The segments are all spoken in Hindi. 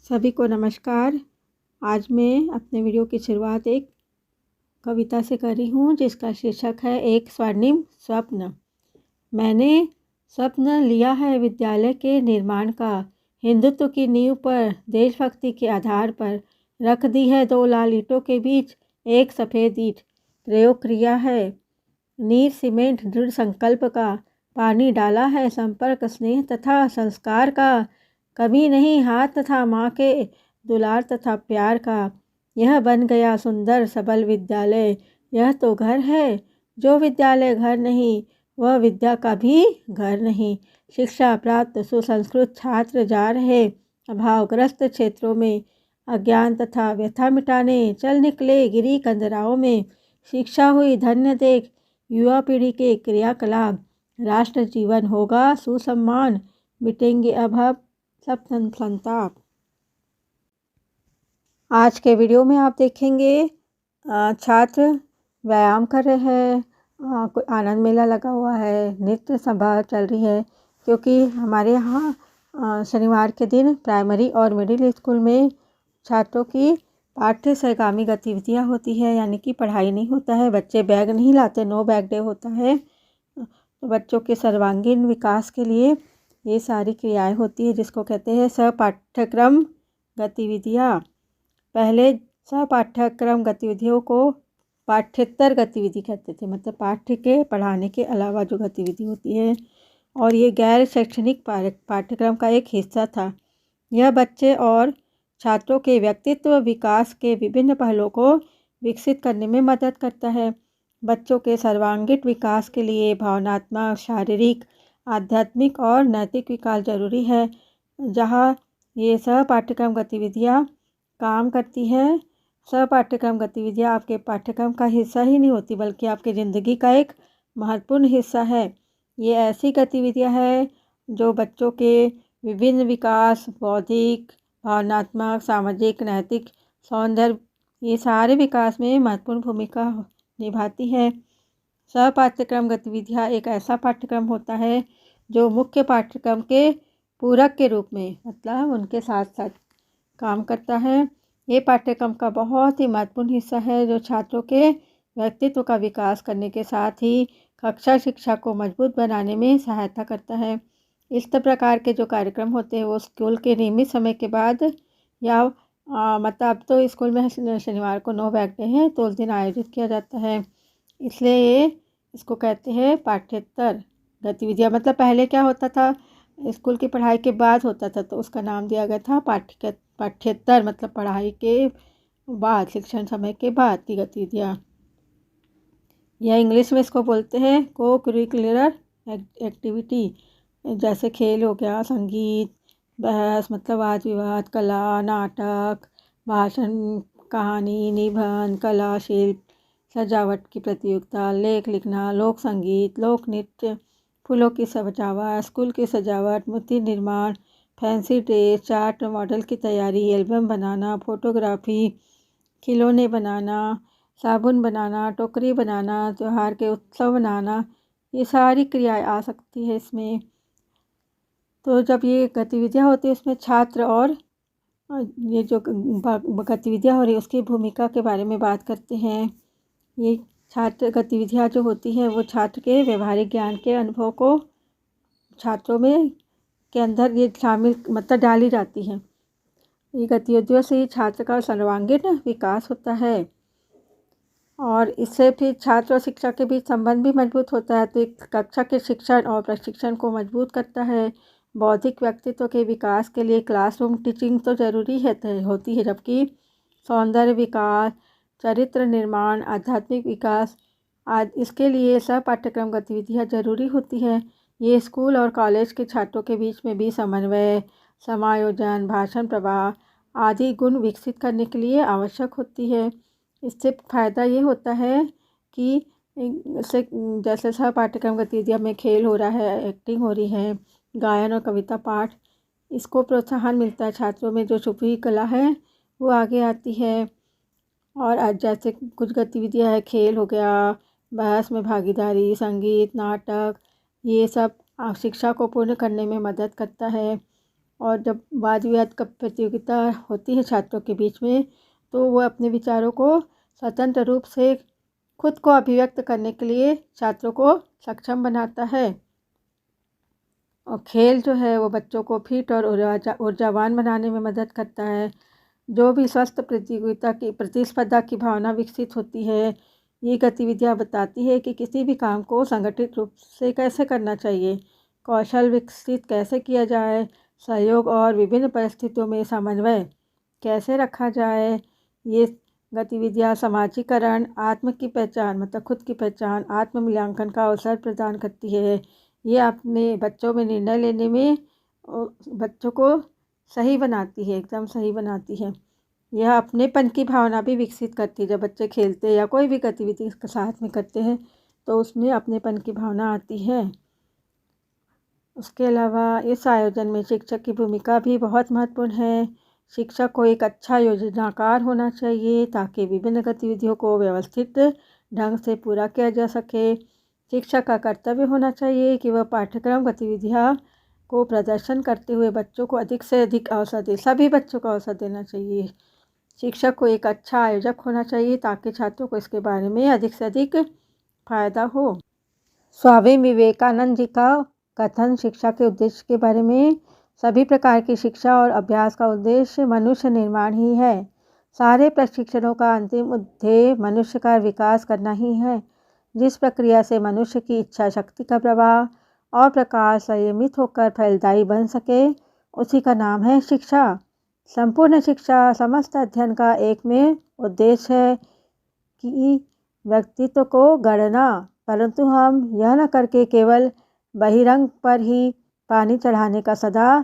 सभी को नमस्कार। आज मैं अपने वीडियो की शुरुआत एक कविता से कर रही हूँ जिसका शीर्षक है एक स्वर्णिम स्वप्न। मैंने स्वप्न लिया है विद्यालय के निर्माण का, हिंदुत्व की नींव पर देशभक्ति के आधार पर रख दी है दो लाल ईंटों के बीच एक सफ़ेद ईंट। प्रयोग किया है नींव सीमेंट दृढ़ संकल्प का, पानी डाला है संपर्क स्नेह तथा संस्कार का। कभी नहीं हाथ तथा माँ के दुलार तथा प्यार का, यह बन गया सुंदर सबल विद्यालय। यह तो घर है, जो विद्यालय घर नहीं वह विद्या का भी घर नहीं। शिक्षा प्राप्त सुसंस्कृत छात्र जा रहे अभावग्रस्त क्षेत्रों में, अज्ञान तथा व्यथा मिटाने चल निकले गिरी कंदराओं में। शिक्षा हुई धन्य देख युवा पीढ़ी के क्रियाकलाप, राष्ट्र जीवन होगा सुसम्मान, मिटेंगे अभाव सब संताप। आज के वीडियो में आप देखेंगे छात्र व्यायाम कर रहे हैं, कोई आनंद मेला लगा हुआ है, नृत्य सभा चल रही है। क्योंकि हमारे यहाँ शनिवार के दिन प्राइमरी और मिडिल स्कूल में छात्रों की पाठ्य सहगामी गतिविधियाँ होती है, यानी कि पढ़ाई नहीं होता है, बच्चे बैग नहीं लाते, नो बैग डे होता है। तो बच्चों के सर्वांगीण विकास के लिए ये सारी क्रियाएं होती है जिसको कहते हैं सहपाठ्यक्रम गतिविधियाँ। पहले सहपाठ्यक्रम गतिविधियों को पाठ्येतर गतिविधि कहते थे, मतलब पाठ्य के पढ़ाने के अलावा जो गतिविधि होती है, और ये गैर शैक्षणिक पाठ्यक्रम का एक हिस्सा था। यह बच्चे और छात्रों के व्यक्तित्व विकास के विभिन्न पहलुओं को विकसित करने में मदद करता है। बच्चों के सर्वांगीण विकास के लिए भावनात्मक, शारीरिक, आध्यात्मिक और नैतिक विकास जरूरी है। जहाँ ये सहपाठ्यक्रम गतिविधियाँ काम करती हैं, सहपाठ्यक्रम गतिविधियाँ आपके पाठ्यक्रम का हिस्सा ही नहीं होती बल्कि आपकी ज़िंदगी का एक महत्वपूर्ण हिस्सा है। ये ऐसी गतिविधियाँ हैं जो बच्चों के विभिन्न विकास, बौद्धिक, भावनात्मक, सामाजिक, नैतिक, सौंदर्य, ये सारे विकास में महत्वपूर्ण भूमिका निभाती है। सहपाठ्यक्रम गतिविधियाँ एक ऐसा पाठ्यक्रम होता है जो मुख्य पाठ्यक्रम के पूरक के रूप में, मतलब उनके साथ साथ काम करता है। ये पाठ्यक्रम का बहुत ही महत्वपूर्ण हिस्सा है जो छात्रों के व्यक्तित्व का विकास करने के साथ ही कक्षा शिक्षा को मजबूत बनाने में सहायता करता है। इस प्रकार के जो कार्यक्रम होते हैं वो स्कूल के नियमित समय के बाद या मतलब अब तो स्कूल में शनिवार को नो बैग डे है तो उस दिन आयोजित किया जाता है, इसलिए ये इसको कहते हैं पाठ्येतर गतिविधियाँ। मतलब पहले क्या होता था, स्कूल की पढ़ाई के बाद होता था तो उसका नाम दिया गया था पाठ्येतर, मतलब पढ़ाई के बाद, शिक्षण समय के बाद की गतिविधियाँ। या इंग्लिश में इसको बोलते हैं को करिकुलर एक्टिविटी, जैसे खेल हो गया, संगीत, बहस मतलब वाद विवाद, कला, नाटक, भाषण, कहानी, निबंध, कला, शिल्प, सजावट की प्रतियोगिता, लेख लिखना, लोक संगीत, लोक नृत्य, फूलों की सजावट, स्कूल की सजावट, मूर्ति निर्माण, फैंसी ड्रेस, चार्ट मॉडल की तैयारी, एल्बम बनाना, फोटोग्राफी, खिलौने बनाना, साबुन बनाना, टोकरी बनाना, त्यौहार के उत्सव बनाना, ये सारी क्रियाएं आ सकती है इसमें। तो जब ये गतिविधियाँ होती है इसमें छात्र और ये जो गतिविधियाँ हो रही है उसकी भूमिका के बारे में बात करते हैं। ये छात्र गतिविधियाँ जो होती हैं वो छात्र के व्यवहारिक ज्ञान के अनुभव को छात्रों में के अंदर ये शामिल मतलब डाली जाती हैं। ये गतिविधियों से ही छात्र का सर्वांगीण विकास होता है और इससे फिर छात्र और शिक्षा के बीच संबंध भी मजबूत होता है। तो एक कक्षा के शिक्षण और प्रशिक्षण को मजबूत करता है। बौद्धिक व्यक्तित्व के विकास के लिए क्लासरूम टीचिंग तो ज़रूरी होती है, जबकि सौंदर्य विकास, चरित्र निर्माण, आध्यात्मिक विकास आदि इसके लिए सहपाठ्यक्रम गतिविधियाँ ज़रूरी होती हैं। ये स्कूल और कॉलेज के छात्रों के बीच में भी समन्वय, समायोजन, भाषण प्रवाह आदि गुण विकसित करने के लिए आवश्यक होती है। इससे फ़ायदा ये होता है कि इससे जैसे सहपाठ्यक्रम गतिविधियों में खेल हो रहा है, एक्टिंग हो रही है, गायन और कविता पाठ, इसको प्रोत्साहन मिलता है। छात्रों में जो छुपी कला है वो आगे आती है। और आज जैसे कुछ गतिविधियाँ है, खेल हो गया, बहस में भागीदारी, संगीत, नाटक, ये सब शिक्षा को पूर्ण करने में मदद करता है। और जब वाद विवाद का प्रतियोगिता होती है छात्रों के बीच में, तो वो अपने विचारों को स्वतंत्र रूप से खुद को अभिव्यक्त करने के लिए छात्रों को सक्षम बनाता है। और खेल जो है वो बच्चों को फिट और ऊर्जावान बनाने में मदद करता है। जो भी स्वस्थ प्रतिस्पर्धा की भावना विकसित होती है। ये गतिविधियाँ बताती है कि किसी भी काम को संगठित रूप से कैसे करना चाहिए, कौशल विकसित कैसे किया जाए, सहयोग और विभिन्न परिस्थितियों में समन्वय कैसे रखा जाए। ये गतिविधियाँ समाजीकरण, आत्म की पहचान मतलब खुद की पहचान, आत्म मूल्यांकन का अवसर प्रदान करती है। ये अपने बच्चों में निर्णय लेने में बच्चों को सही बनाती है, एकदम सही बनाती है। यह अपनेपन की भावना भी विकसित करती है। जब बच्चे खेलते या कोई भी गतिविधि साथ में करते हैं तो उसमें अपनेपन की भावना आती है। उसके अलावा इस आयोजन में शिक्षक की भूमिका भी बहुत महत्वपूर्ण है। शिक्षक को एक अच्छा योजनाकार होना चाहिए ताकि विभिन्न गतिविधियों को व्यवस्थित ढंग से पूरा किया जा सके। शिक्षक का कर्तव्य होना चाहिए कि वह पाठ्यक्रम गतिविधियाँ को प्रदर्शन करते हुए बच्चों को अधिक से अधिक अवसर दे। सभी बच्चों को अवसर देना चाहिए। शिक्षक को एक अच्छा आयोजक होना चाहिए ताकि छात्रों को इसके बारे में अधिक से अधिक फायदा हो। स्वामी विवेकानंद जी का कथन शिक्षा के उद्देश्य के बारे में, सभी प्रकार की शिक्षा और अभ्यास का उद्देश्य मनुष्य निर्माण ही है। सारे प्रशिक्षणों का अंतिम उद्देश्य मनुष्य का विकास करना ही है। जिस प्रक्रिया से मनुष्य की इच्छा शक्ति का प्रवाह और प्रकाश संयमित होकर फलदायी बन सके, उसी का नाम है शिक्षा। संपूर्ण शिक्षा समस्त अध्ययन का एकमेव उद्देश्य है कि व्यक्तित्व को गढ़ना, परंतु हम यह न करके केवल बहिरंग पर ही पानी चढ़ाने का सदा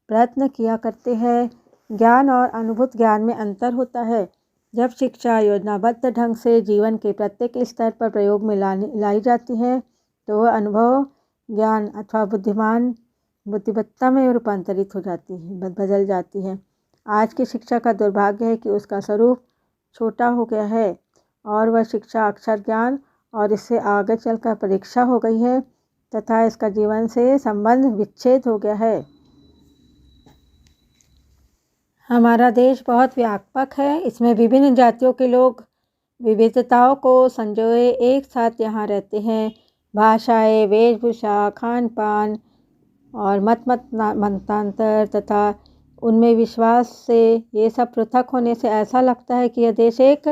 प्रयत्न किया करते हैं। ज्ञान और अनुभूत ज्ञान में अंतर होता है। जब शिक्षा योजनाबद्ध ढंग से जीवन के प्रत्येक स्तर पर प्रयोग में लाई जाती है तो वह अनुभव ज्ञान अथवा बुद्धिमत्ता में रूपांतरित हो जाती है, बदल जाती है। आज की शिक्षा का दुर्भाग्य है कि उसका स्वरूप छोटा हो गया है और वह शिक्षा अक्षर ज्ञान और इससे आगे चलकर परीक्षा हो गई है तथा इसका जीवन से संबंध विच्छेद हो गया है। हमारा देश बहुत व्यापक है। इसमें विभिन्न जातियों के लोग विविधताओं को संजोए एक साथ यहाँ रहते हैं। भाषाएं, वेशभूषा, खान पान और मतांतर तथा उनमें विश्वास से ये सब पृथक होने से ऐसा लगता है कि यह देश एक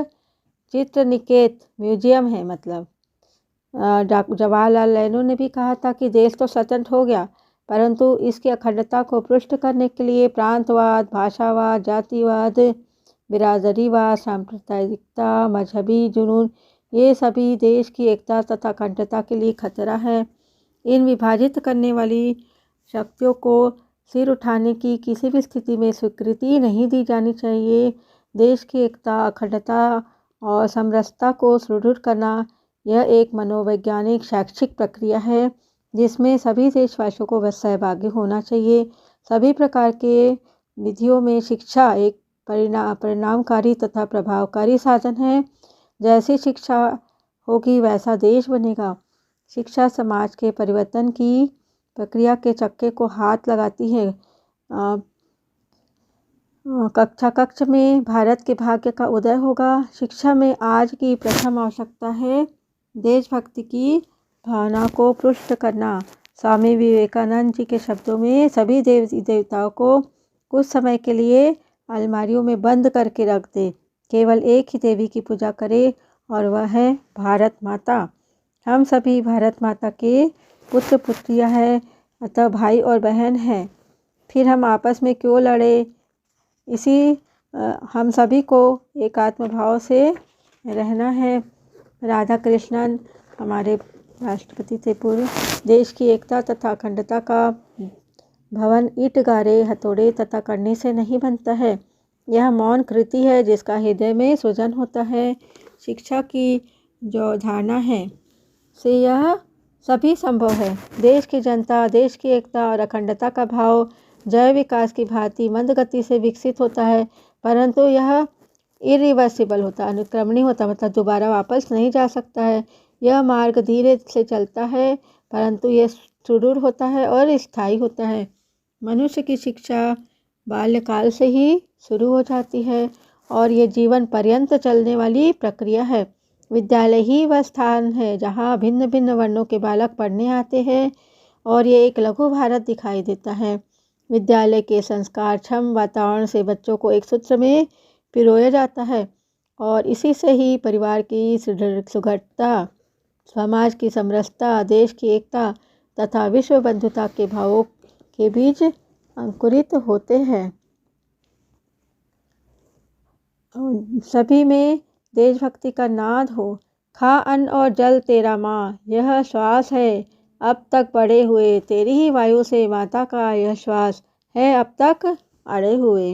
चित्रनिकेत म्यूजियम है। मतलब जवाहरलाल नेहरू ने भी कहा था कि देश तो स्वतंत्र हो गया, परंतु इसकी अखंडता को पुष्ट करने के लिए प्रांतवाद, भाषावाद, जातिवाद, बिरादरीवाद, सांप्रदायिकता, मजहबी जुनून, ये सभी देश की एकता तथा अखंडता के लिए खतरा है। इन विभाजित करने वाली शक्तियों को सिर उठाने की किसी भी स्थिति में स्वीकृति नहीं दी जानी चाहिए। देश की एकता, अखंडता और समरसता को सुदृढ़ करना यह एक मनोवैज्ञानिक शैक्षिक प्रक्रिया है जिसमें सभी देशवासियों को सहभागी होना चाहिए। सभी प्रकार के विधियों में शिक्षा एक परिणामकारी तथा प्रभावकारी साधन है। जैसी शिक्षा होगी वैसा देश बनेगा। शिक्षा समाज के परिवर्तन की प्रक्रिया के चक्के को हाथ लगाती है। कक्ष में भारत के भाग्य का उदय होगा। शिक्षा में आज की प्रथम आवश्यकता है देशभक्ति की भावना को पुष्ट करना। स्वामी विवेकानंद जी के शब्दों में, सभी देवताओं को कुछ समय के लिए अलमारियों में बंद करके रख दे, केवल एक ही देवी की पूजा करे और वह है भारत माता। हम सभी भारत माता के पुत्र पुत्रियां हैं, अतः भाई और बहन हैं। फिर हम आपस में क्यों लड़े? हम सभी को एकात्म भाव से रहना है। राधा कृष्णन हमारे राष्ट्रपति थे पूर्व। देश की एकता तथा अखंडता का भवन ईंट, गारे, हथौड़े तथा करने से नहीं बनता है। यह मौन कृति है जिसका हृदय में सृजन होता है। शिक्षा की जो धारणा है से यह सभी संभव है। देश की जनता, देश की एकता और अखंडता का भाव जय विकास की भांति मंद गति से विकसित होता है, परंतु यह इरिवर्सिबल होता, अनुक्रमणीय होता, मतलब दोबारा वापस नहीं जा सकता है। यह मार्ग धीरे से चलता है परंतु यह सुदृढ़ होता है और स्थायी होता है। मनुष्य की शिक्षा बाल्यकाल से ही शुरू हो जाती है और ये जीवन पर्यंत चलने वाली प्रक्रिया है। विद्यालय ही वह स्थान है जहाँ भिन्न भिन्न वर्णों के बालक पढ़ने आते हैं और ये एक लघु भारत दिखाई देता है। विद्यालय के संस्कार क्षम वातावरण से बच्चों को एक सूत्र में पिरोया जाता है और इसी से ही परिवार की सुदृढ़ता, समाज की समरसता, देश की एकता तथा विश्व बंधुता के भावों के बीज अंकुरित होते हैं। सभी में देशभक्ति का नाद हो। खा अन्न और जल तेरा माँ, यह श्वास है अब तक बड़े हुए, तेरी ही वायु से माता का यह श्वास है अब तक अड़े हुए।